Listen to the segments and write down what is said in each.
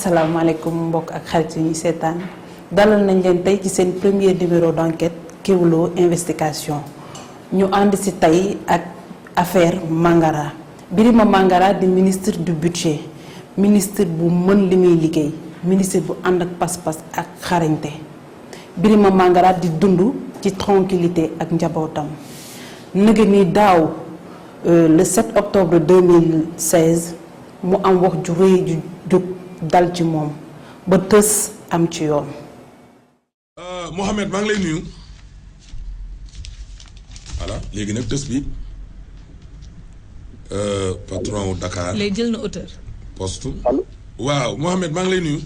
asalaamaaleykum mbokk ak xarit yi ñuy seetaan dalal nañ leen tey ci seen premier numéro d'enquête Kéwoulo investigation ñu ànd ci tey ak affaire Mangara Birima Mangara di ministre du budget ministre bu mën li muy liggéey ministre bu ànd ak pas-pas ak xarañte Birima Mangara di dund ci tranquillité ak njabootam nëgë ni daaw le 7 octobre 2016 mu am wax ju rëy ju jóg dal ci moom ba tës am ci yoon. Mohamed maa ngi lay nuyu. voilà léegi nag tës bi patron wu Dakar. léegi jël na hauteur. poste. allo. waaw Mohamed maa ngi lay nuyu.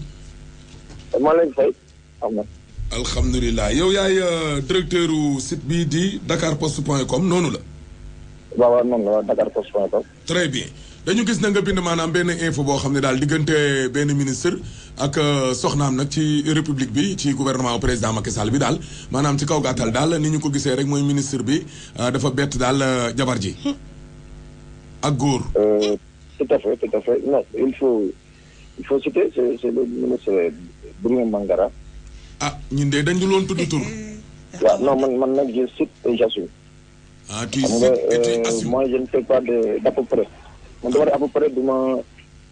maa ngi lay fay. alhamdulilah yow yaay directeur u site bii di dakarpost.com noonu la. waaw noonu la dakarpost.com. très bien dañu gis na nga bind maanaam benn info boo xam ne daal diggante benn ministre ak soxnaam nag ci république bi ci gouvernement président Macky Sall bi daal maanaam ci kaw gàttal daal ni ñu ko gisee rek mooy ministre bi dafa bett daal jabar ji ak góor. tout à fait non il faut citer c'est le ministre Birima Mangara. ah ñun de dañ du loon tudd tur. waaw non man nag je cite et j'assume. ah tu cites et tu assumes. moi je ne fais pas d'à peu près. man dama def à peu près duma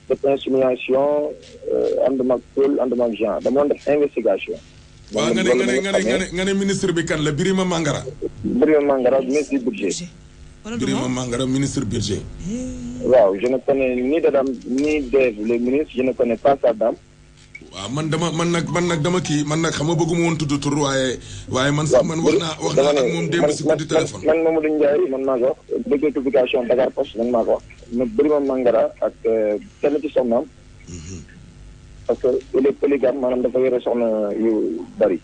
def insinuation ànduma ak Paul ànduma ak Jean dama doon def investigation. waaw nga ne ministre bi kan la Birima Mangara. Birima Mangara ministre du budget. Birima Mangara ministre budget. waaw je ne connais ni de dame ni les ministres je ne connais pas sa dame. waaw man nag dama kii man nag xam nga bëgguma woon tudd tur waaye man sax man wax naa ak moom démb si guddi téléphone. man Mamadou Ndiaye man maa ko wax dégg publication Dakar Post man maa ko wax mais Birima Mangara ak kenn ci soxnaam. parce que il est polygame maanaam dafa yore soxna yu bari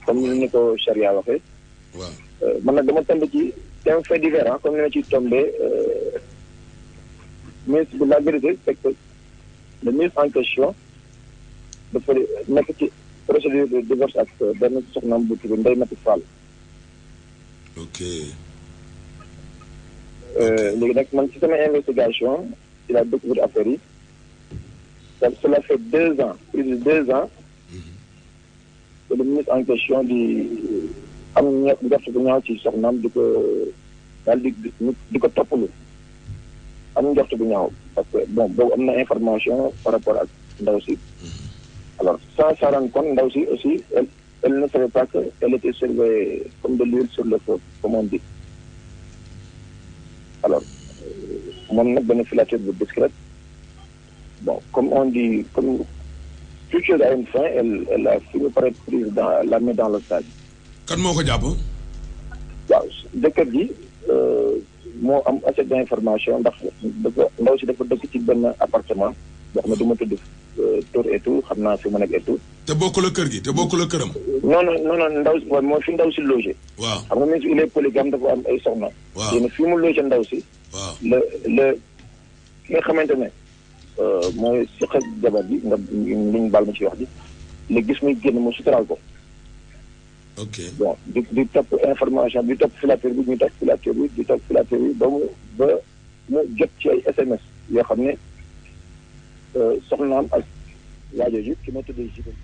comme ni ko charia waxee. waaw man nag dama tombé ci c'est un fait divers comme ni ma ciy tombé ministre bi la vérité c'est que le ministre en question. dafa nekk ci procédure de divorce ak benn soxnaam bu tudd Ndeye Mati Fall. ok. léegi nag man ci sama investigation ci la découvert affaire yi cela fait 2 ans plus de 2 ans que le ministre en question di am njort bu ñaaw ci soxnaam di ko daal di ko toppalu am njort bu ñaaw parce que bon boobu am na information par rapport ak ndaw si. alors sans s'en rendre compte ndaw si aussi elle ne savait pas que elle était surveillée comme de l'huile sur le feu comme on dit alors moom nag benn filature bu discrète bon comme on dit comme toute chose a une fin elle a fini par être prise dans la main dans le sac. kan moo ko jàpp. waaw jëkkër ji moo am assez d'information ndax ndaw si dafa dëkk ci benn appartement boo xam ne du ma tudd tour et tout xam naa fi mu nekk et tout. te bokkul ak kër gi te bokkul ak këram. non ndaw si mooy fi ndaw si logé. waaw xam nga même si il est polygame dafa am ay soxna. waaw yéen fi mu logé ndaw si. waaw le ki nga xamante ne mooy si xel jabar bi nga liñ baal ma ci wax ji la gis muy génn mu suturaal ko. ok bon di topp information di topp filature bi di topp filature bi ba mu jot ci ay SMS yoo xam ne. soxnaam ak waajooju ki ma tuddee jigéen.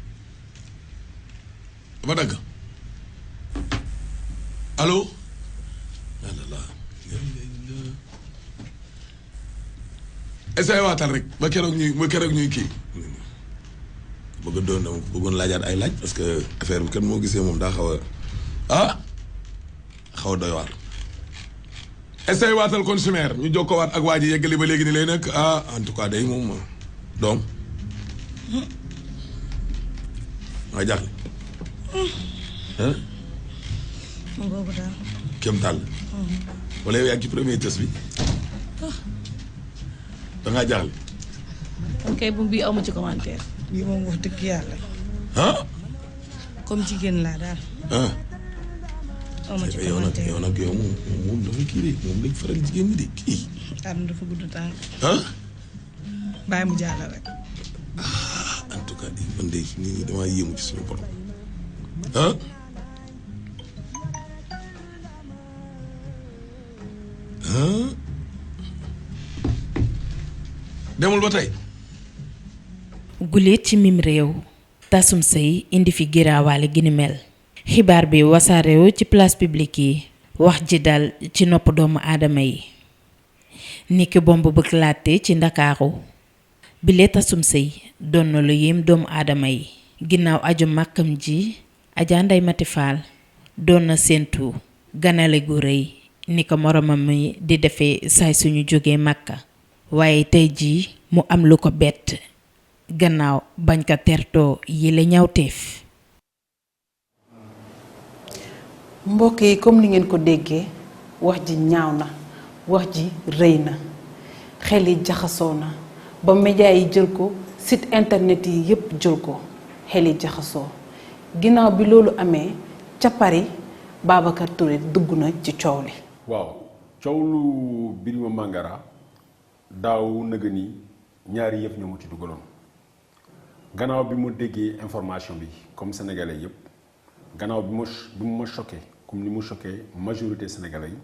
ba dagg allo. essayé waatal rek ba keroog ñuy kii. bëggoon laajaat ay laaj parce que affaire bi kenn moo gisee moom daa xaw a doy waar. essayé waatal kon sumeer ñu jokkoo waat ak waa ji yeggali ba léegi ni lay nag en tout cas day moom. donc nga jaaxle. boobu daal. Kem Tall. wala yow yaa ngi ci premier test bi. da ngaa jaaxle. ok bu bii amu ci commentaire. bii moom wax dëgg yàlla. comme jigéen laa daal. amu ci commentaire yow nag moom dafa kii de moom lañ faral jigéen ñi de kii. àdduna dafa gudd tànk. bàyyi mu jàll rek. en tout cas man de nii damaa yéemu ci suñu borom. demul ba tey. guléet ci mim réew tasum sëy indi fi giraawaale gi ni mel xibaar bi wasaarewu ci place publique yi wax ji dal ci nopp doomu aadama yi niki bomb bëgg laate ci ndakaaru bile tasum sëy doon na lu yéem doomu aadama yi ginnaaw aju màkkam ji Adja Ndeye Mati Fall doon na séentu ganale gu rëy ni ko moromam mi di defee saay suñu jógee màkka waaye tey jii mu am lu ko bett gannaaw bañ ko tertoo yi la ñawteef. mbokk yi comme ni ngeen ko déggee wax ji ñaaw na wax ji rëy na xel yi jaxasoo na ba média yi jël ko site internet yi yépp jël ko xel yi jaxasoo ginnaaw bi loolu amee ca Paris Babacar Touré dugg na ci coow li. waaw coow lu Birima Mangara daaw nëgë ni ñaari yëpp ñoo ma ci dugaloon gannaaw bi ma déggee information bi comme sénégalais yëpp gannaaw bi mu ma choqué comme ni mu choqué majorité sénégalais yi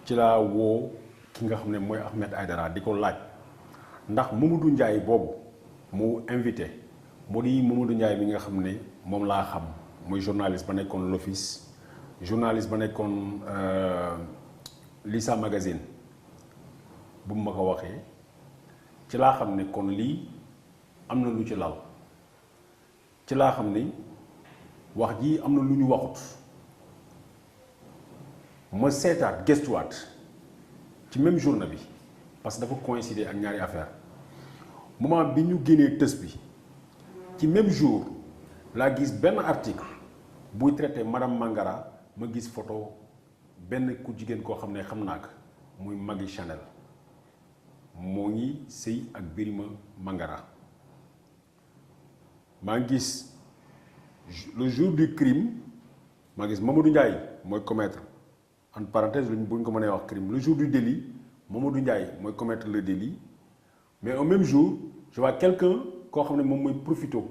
ci laa woo ki nga xam ne mooy Ahmed Aïdara di ko laaj ndax Mamadou Ndiaye boobu mu invité moo di Mamadou Ndiaye bi nga xam ne moom laa xam mooy journaliste ba nekkoon l'Office journaliste ba nekkoon Lisa Magazine bu mu ma ko waxee ci laa xam ne kon lii am na lu ci lal ci laa xam ne wax ji am na lu ñu waxut ma seetaat gëstuwaat ci même journée bi parce que dafa coïncider ak ñaari affaire moment bi ñu génnee tës bi ci même jour laa gis benn article buy traité madame Mangara ma gis photo benn ku jigéen koo xam ne xam naa ko muy Magui Chanel moo ngi sëy ak Birima Mangara maa ngi gis le jour du crime maa gis Mamadou Ndiaye mooy commettre en parenthèse bu ñu ko mënee wax crime le jour du délit Mamadou Ndiaye mooy commettre le délit mais au même jour je vois quelqu'un koo xam ne moom mooy profito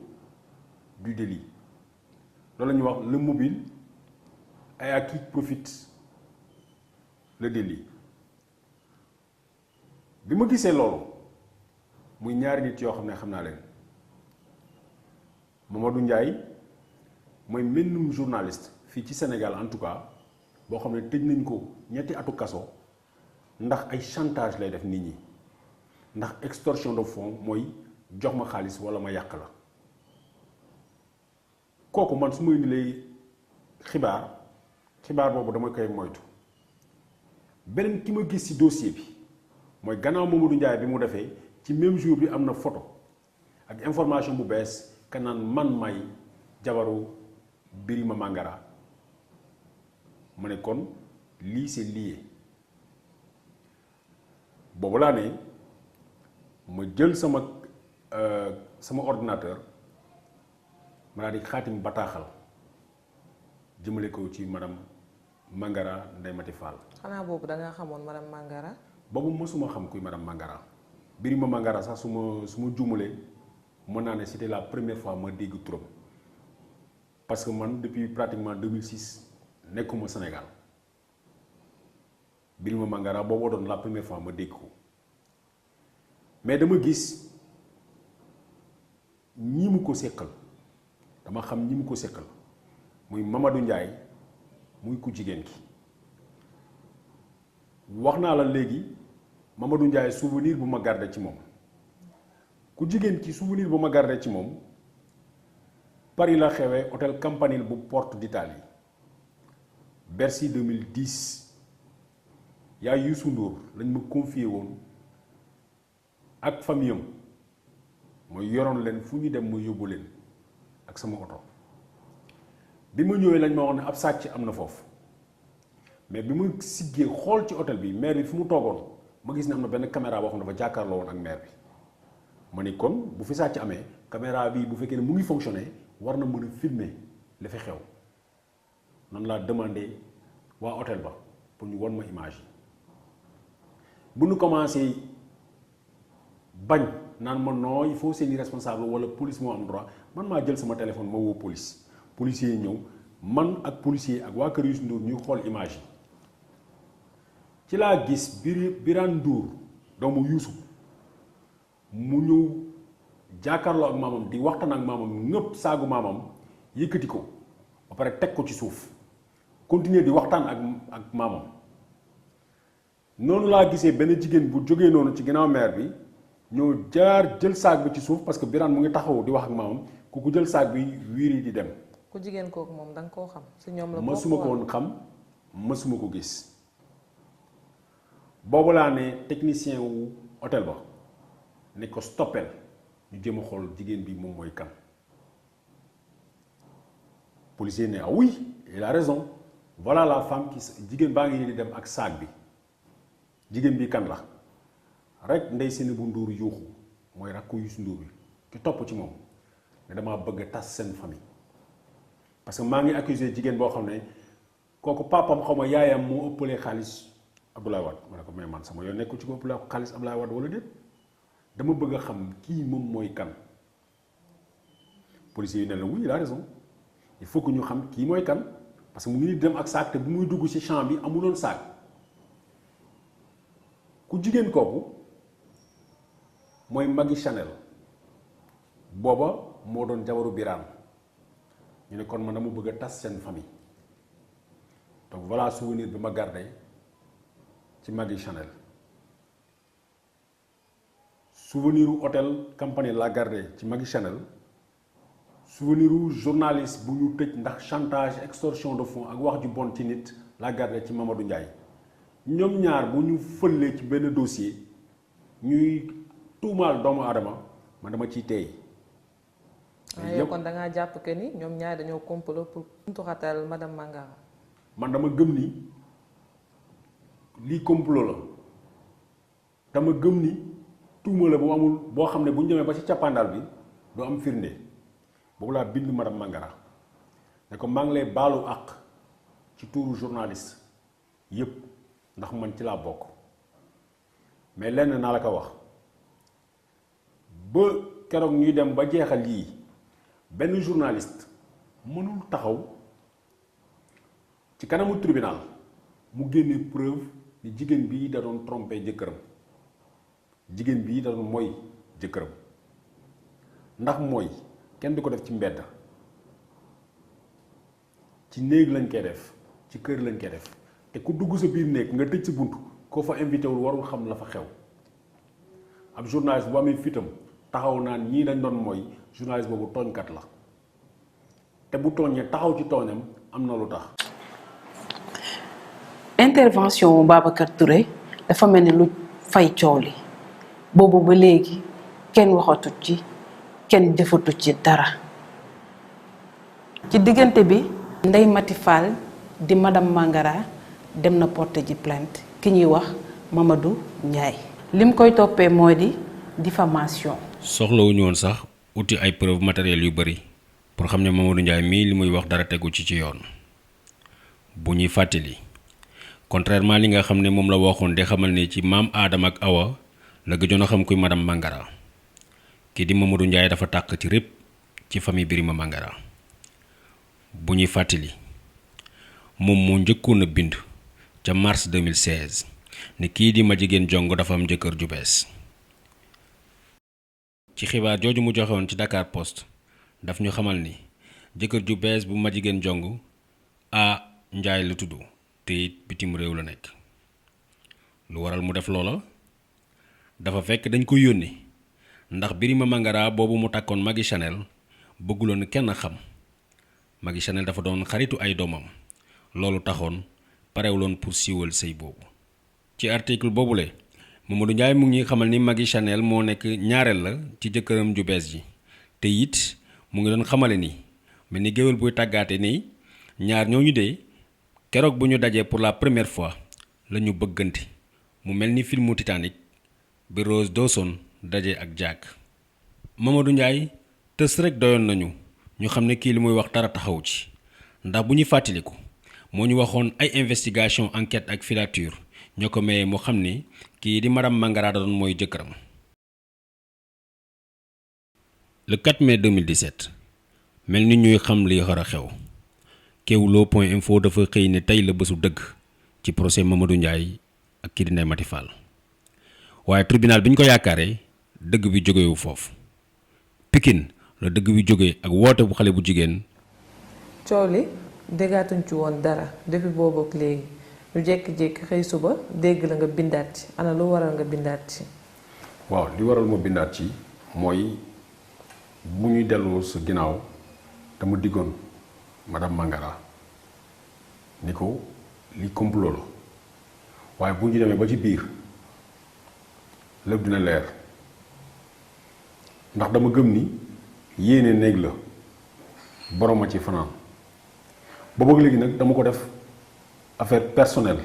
du délit loolu la ñuy wax le mobile et à qui profite le délit bi ma gisee loolu muy ñaari nit yoo xam ne xam naa leen Mamadou Ndiaye mooy mennum journaliste fii ci Sénégal en tout cas boo xam ne tëj nañ ko ñetti atu kaso ndax ay chantage lay def nit ñi ndax extorsion de fonds mooy jox ma xaalis walla ma yàq la kooku man su ma indilee xibaar boobu dama koy moytu beneen ki ma gis ci dossier bi mooy gannaaw Mamadou Ndiaye bi mu defee ci même jour bi am na photo ak information bu bees ka naan man may jabaru Birima Mangara ma ne kon lii c'est lié boobu laa ne ma jël sama ordinateur ma daal di xaatim bataaxal jëmale ko ci madame Mangara Ndeye Mati Fall. xanaa boobu da nga xamoon madame Mangara. boobu mësuma xam kuy madame Mangara Birima Mangara sax su ma juumalee mën naa ne c'était la première fois ma dégg turam parce que man depuis pratiquement 2006 nekkuma Sénégal Birima Mangara boobu doon la première fois ma dégg ko mais dama gis ñi mu ko seqal dama xam ñi mu ko seqal muy Mamadou Ndiaye muy ku jigéen ki wax naa la léegi Mamadou Ndiaye souvenir bu ma gardé ci moom ku jigéen ki souvenir bu ma gardé ci moom Paris la xewee hôtel Campanile bu Porte d'Italie Bercy 2010 yaa Youssou Ndour lañ ma confié woon ak famille am mooy yoroon leen fu ñu dem ma yóbbu leen ak sama oto bi ma ñëwee lañ ma wax ne ab sàcc am na foofu mais bi ma siggee xool ci hôtel bi maire bi fi mu toogoon ma gis ne am na benn caméra boo xam ne dafa jàkkaarloo woon ak maire bi ma ni kon bu fi sàcc amee caméra bi bu fekkee ne mu ngi fonctionner war na mën a filmer li fi xew nan laa demandé waa hôtel ba pour ñu won ma image yi bu ñu commencé bañ naan ma non il faut seeni responsable wala police moo am droit man maa jël sama téléphone ma woo police policier yi ñëw man ak policier ak waa kër Youssou Ndour ñuy xool image yi ci laa gis Birane Ndour doomu Youssou mu ñëw jàkkaarloo ak maamam di waxtaan ak maamam ñëpp saagu maamam yëkkati ko ba pare teg ko ci suuf continuer di waxtaan ak maamam noonu laa gisee benn jigéen bu jógee noonu ci ginnaaw maire bi ñoo jaar jël saag bi ci suuf parce que Birane mu ngi taxaw di wax ak maamam ku jël saag bi wiiri di dem. ku jigéen kooku moom da nga koo xam si ñoom la. mësuma ko woon xam mësuma ko gis boobu laa ne technicien wu hôtel ba ne ko stoppel ñu jéem a xool jigéen bi moom mooy kan. policier ne ah oui il a raison voilà la femme qui jigéen baa ngi nii di dem ak saag bi jigéen bi kan la rek ndey seen bu nduur yuuxu mooy rakku Youssou Ndour bi ki topp ci moom ne damaa bëgg a tas seen famille parce que maa ngi accusé jigéen boo xam ne kooku papam xaw ma yaayam moo ëppalee xaalis Abdoulaye Wade ma ne ko mais man sama yoon nekku ci ko ëppalee xaalis Abdoulaye Wade wala déet dama bëgg a xam kii moom mooy kan policier yi ne la oui il a raison il faut que ñu xam kii mooy kan parce que mu ngi dem ak saak te bu muy dugg ci champ bi amuloon saak ku jigéen kooku mooy Magui Chanel booba moo doon jabaru Birane ñu ne kon man dama bëgg a tas seen famille donc voilà souvenir bi ma gardé ci Magui Chanel souvenir u hôtel Campanile la gardé ci Magui Chanel souvenir u journaliste bu ñu tëj ndax chantage extorsion de fonds ak wax ju bon ci nit la gardé ci Mamadou Ndiaye ñoom ñaar bu ñu fëlee ci benn dossier ñuy tuumaal doomu aadama man dama ciy teey. yow kon da ngaa jàpp que ni ñoom ñaar dañoo complot pour buntuxatal madame Mangara. man dama gëm ni lii complot la dama gëm ni tuuma la bu amul boo xam ne bu ñu demee ba ci cappaandal bi doo am firnde boobu laa bind madame Mangara ne ko maa ngi lay baalu àq ci tuuru journaliste yépp ndax man ci laa bokk mais lenn naa la ko wax ba keroog ñuy dem ba jeexal yii benn journaliste mënul taxaw ci kanamu tribunal mu génne preuve ni jigéen bii da doon trompé jëkkëram jigéen bii da doon mooy jëkkëram ndax mooy kenn du ko def ci mbedd ci néeg lañ koy def ci kër lañ koy def te ku dugg sa biir néeg nga tëj sa bunt koo fa invité wul warul xam la fa xew ab journaliste bu amee fitam taxaw naan ñii dañ doon mooy journaliste boobu tooñkat la te bu tooñee taxaw ci tooñam am na lu tax. intervention Babacar Touré dafa mel ni lu fay coow li boobu ba léegi kenn waxatut ci kenn jëfatut ci dara ci diggante bi Ndeye Mati Fall di madame Mangara dem na porter ji plainte ki ñuy wax Mamadou Ndiaye lim koy toppee moo di diffamation. soxlawuñu woon sax uti ay preuve matériel yu bari pour xam ne Mamadou Ndiaye mii li muy wax dara tegu ci yoon bu ñuy fàttali contrairement li nga xam ne moom la waxoon de xamal ne ci maam Adama ak Awa la gëjoon a xam kuy madame Mangara kii di Mamadou Ndiaye dafa tàq ci répp ci famille Birima Mangara bu ñuy fàttali moom moo njëkkoon a bind ca mars 2016 ne kii di Madjiguène Diongue dafa am jëkkër ju bees ci xibaar jooju mu joxewoon ci Dakar Post daf ñu xamal ni jëkkër ju bees bu Madjiguène Diongue a Ndiaye la tudd te it bitim réew la nekk lu waral mu def loola dafa fekk dañ ko yónni ndax Birima Mangara boobu mu takkoon Magui Chanel bëgguloon kenn xam Magui Chanel dafa doon xaritu ay doomam loolu taxoon parewuloon pour siiwal sëy boobu ci article boobule Mamadou Ndiaye mu ngi xamal ni Magui Chanel moo nekk ñaareel la ci jëkkëram ju bees ji te it mu ngi doon xamale ni mel ni géwél buy tàggaate ni ñaar ñooñu dee keroog bu ñu dajee pour la première fois la ñu bëggante mu mel ni filmu Titanic bi Rose Dawson daje ak Jack. Mamadou Ndiaye tës rek doyoon nañu ñu xam ne kii li muy wax dara taxaw ci ndax bu ñu fàttaliku moo ñu waxoon ay investigation enquête ak filature ñoo ko mayee mu xam ni kii di madame Mangara da doon mooy jëkkëram. Le 4 mai 2017 mel ni ñuy xam li xar a xew Kewoulo.info dafa xëy ne tey la bésu dëgg ci procès Mamadou Ndiaye ak kii di Ndeye Mati Fall waaye tribunal bi ñu ko yaakaaree dëgg bi jógewu foofu Pikine la dëgg bi jógee ak woote bu xale bu jigéen. coow li déggaatuñ ci woon dara depuis boobu ak léegi ñu jékki-jékki xëy suba dégg la nga bindaat ci ana lu waral nga bindaat ci. waaw li waral ma bindaat ci mooy bu ñuy dellu sa ginnaaw dama diggoon madame Mangara ni ko li complot la waaye bu ñu demee ba ci biir lépp dina leer ndax dama gëm ni yéene néeg la borom a ci fanaan ba bëgg léegi nag dama ko def affaire personnelle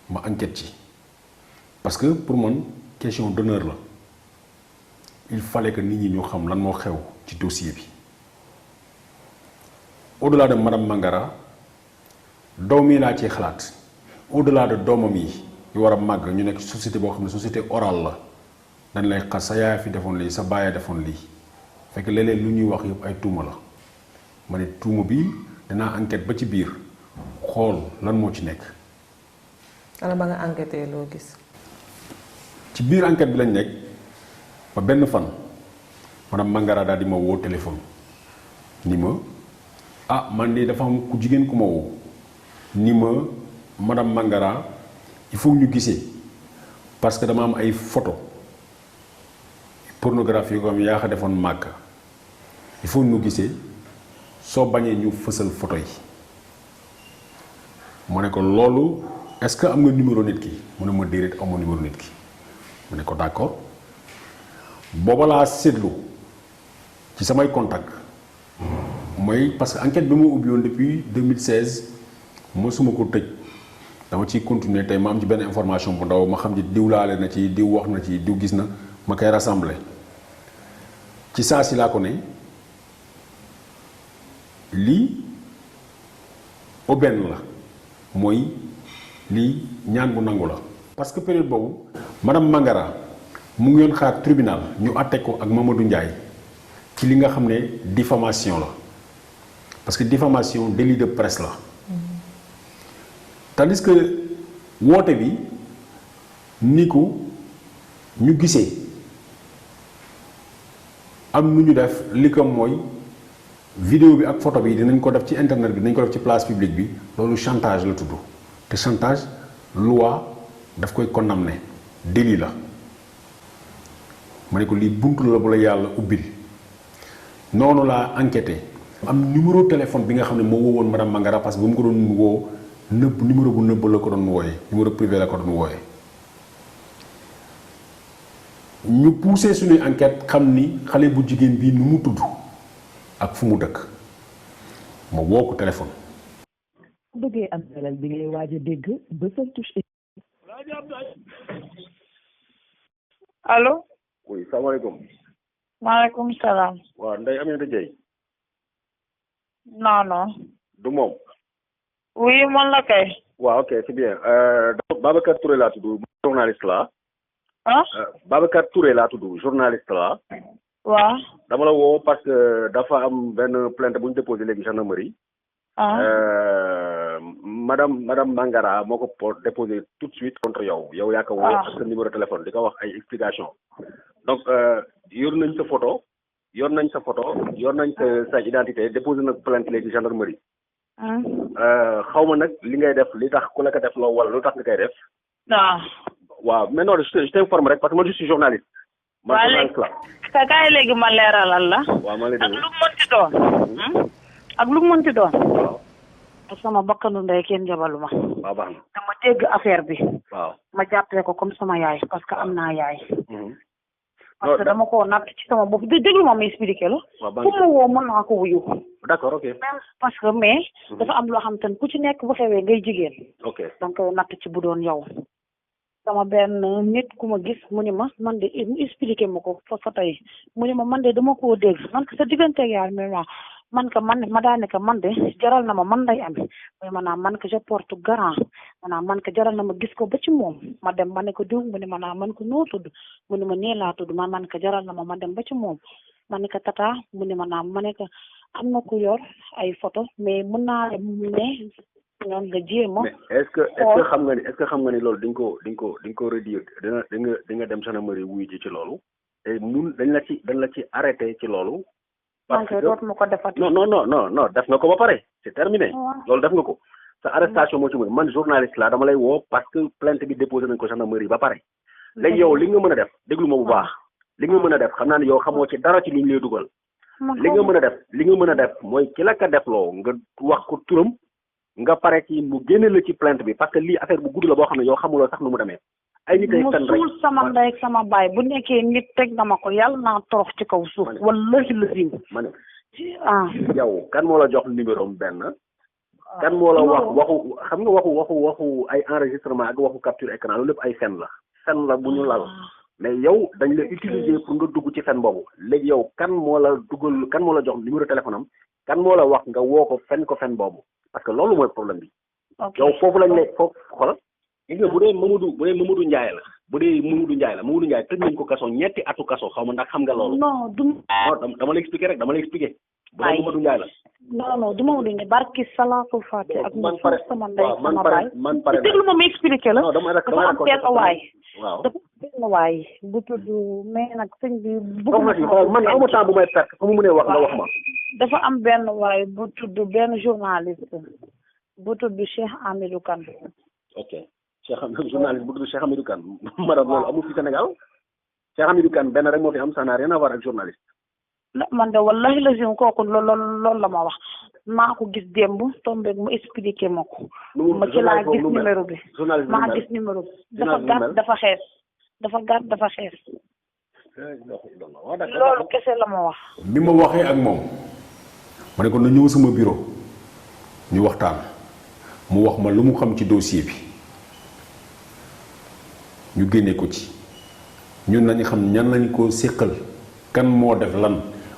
ma enquête ci parce que pour man question d'honneur la il fallait que nit ñi ñu xam lan moo xew ci dossier bi au-delà de madame Mangara doom yi laa ciy xalaat au-delà de doomam yi yu war a màgg ñu nekk société boo xam ne société orale la dañ lay xas sa yaay fi defoon lii sa baay defoon lii fekk léeg-léeg lu ñuy wax yëpp ay tuuma la ma ne tuuma bi dinaa enquête ba ci biir xool lan moo ci nekk. ana ba nga enquêté loo gis. ci biir enquête bi lañ nekk ba benn fan madame Mangara daal di ma woo téléphone ni ma ah man de dafa am ku jigéen ku ma woo ni ma madame Mangara il faut ñu gisee parce que dama am ay photo pornographie yoo xam yaa ko defoon màgg il faut ñu gisee soo bañee ñu fësal photo yi ma ne ko loolu est-ce que am nga numéro nit ki mu ne ma déedéet amoo numéro nit ki ma ne ko d'accord booba laa seetlu ci samay contact mooy parce que enquête bi ma ubbi woon depuis 2016 mosuma ko tëj dama ciy continuer tey ma am ci benn information bu ndaw ma xam ci diw laale na ci diw wax na ci diw gis na ma koy rassembler ci saa si laa ko ne lii aubaine la mooy lii ñaan bu nangu la. parce que période boobu madame Mangara mu ngi yoon xaar tribunal ñu àtte ko ak Mamadou Ndiaye ci li nga xam ne diffamation la parce que diffamation délit de presse la. tandis que woote bi ni ko ñu gisee am nu ñu def li ko mooy vidéo bi ak photo bi dinañ ko def ci internet bi dinañ ko def ci place publique bi loolu chantage la tudd te chantage loi daf koy condamné délit la ma ne ko lii buntu la bu la yàlla ubbil noonu laa enquêté am numéro téléphone bi nga xam ne moo woowoon madame Mangara parce que bu mu ko doon woo nëbb numéro bu nëbb la ko doon wooye numéro privé la ko doon wooye ñu poussé suñuy enquête xam ni xale bu jigéen bii nu mu tudd ak fu mu dëkk ma woo ko téléphone. bu bëggee am dalal bi ngay waaj a dégg ba sa touche. allo. oui salaamaaleykum. maaleykum salaam. waaw Ndeye Aminata Dieye. non non. du moom. oui man la kay. waaw ok c'est bien Babacar Touré laa tudd journaliste la. ah. Babacar Touré laa tudd journaliste la. waaw. dama la woo parce que dafa am benn plainte bu ñu déposé léegi gendarmerie. madame Mangara moo ko déposé tout de suite contre yow yaa ko woo ak sa numéro téléphone di ko wax ay explication donc yor nañ sa photo yor nañ sa identité déposé na plainte léegi gendarmerie. xaw ma nag li ngay def li tax ku la ko def loo wala lu tax nga koy def. waaw mais non je t'informe rek parce que moi je suis journaliste. man journaliste la. ka kaay léegi ma leeralal la. waaw ma lay déglu ak lu mu mënti doon. parce que sama bakkanu ndey kenn jabalu ma. waaw baax na. dama dégg affaire bi. waaw ma jàppee ko comme sama yaay parce que am naa yaay. parce que dama koo natt ci sama bopp déglu ma expliqué la. fu ma woo mën naa ko wuyu. d'accord ok. même parce que mais. dafa am loo xam te ne ku ci nekk bu xewee ngay jigéen. ok danga koy natt ci bu doon yow. sama benn nit ku ma gis mu ni ma man de expliqué ma ko fa tey mu ni ma man de dama koo dégg man ko sa diggante yaay mais man ka man ma daane ka man de jaral na ma man lay am mais maanaam man ko je porte garant maanaam man ko jaral na ma gis ko ba ci moom ma dem ma ne ko diw mu ne maanaam man ko noo tudd mu ne ma nee laa tudd man ko jaral na ma dem ba ci moom ma ne ko tata mu ne maanaam ma ne ko am na ku yor ay photo mais mën naa ne ñoom nga jéema. mais est-ce que xam nga ni loolu di nga ko rédiger di nga dem gendarmerie wuyu ji ci loolu. te dañ la ci arrêté ci loolu. parce que dootuma ko defati. non def nga ko ba pare c'est terminé. loolu def nga ko sa arrestation moo ci mën man journaliste la dama lay woo parce que plainte bi déposé nañ ko gendarmerie ba pare. léegi yow li nga mën a def déglu ma bu baax. li nga mën a def xam naa ne yow xamoo ci dara ci li ñu lay dugal. li nga mën a def mooy ki la ka defloo nga wax ko turam nga pare ci mu génne la ci plainte bi parce que lii affaire bu gudd la boo xam ne yow xamuloo sax nu mu demee. ay nit ay fen rek mu suul sama ndey ak sama baay bu nekkee nit teg na ma ko yàlla naa torox ci kaw suuf. wallahi lazim. ma ne yow kan moo la jox numéro am benn. kan moo la waxu xam nga waxu ay enregistrement ak waxu capture écran loolu lépp ay fen la bu ñu lal. mais yow dañ la utiliser pour nga dugg ci fen boobu léegi yow kan moo la jox numéro téléphone am kan moo la wax nga woo ko fen boobu parce que loolu mooy problème bi. yow foofu lañ lay foofu xoolal. gis nga bu dee Mamadou Ndiaye la Mamadou Ndiaye tëj nañ ko kaso 2 atu kaso xaw ma ndax xam nga loolu. non dama lay expliquer bu dee Mamadou Ndiaye la. non du Mamadou Ndiaye barki salaatul faati ak mu suul sama ndey sama baay. man pare déglu ma expliquer la. dafa am benn waay. waaw dafa am benn waay bu tudd mais nag sëñ bi. man aw ma temps bu may perte fu mu mënee wax nga wax ma. dafa am benn waay bu tudd benn journaliste bu tudd Cheikh Hamidou Kane. ok journaliste bu tudd Cheikh Hamidou Kane. madame loolu amul fi Sénégal. Cheikh Hamidou Kane benn rek moo fi am ça n'a rien à voir ak journaliste. man de wallahi lazim kooku loolu la ma wax maa ko gis démb tombé mu expliqué ma ko. ma ci laa gis numéro bi. maa gis numéro bi. dafa gàtt dafa xees. loolu kese la ma wax. bi ma waxee ak moom ma ne ko na ñëw sama bureau ñu waxtaan mu wax ma lu mu xam ci dossier bi ñu génne ko ci ñun nañu xam ñan lañ ko séqal kan moo def lan.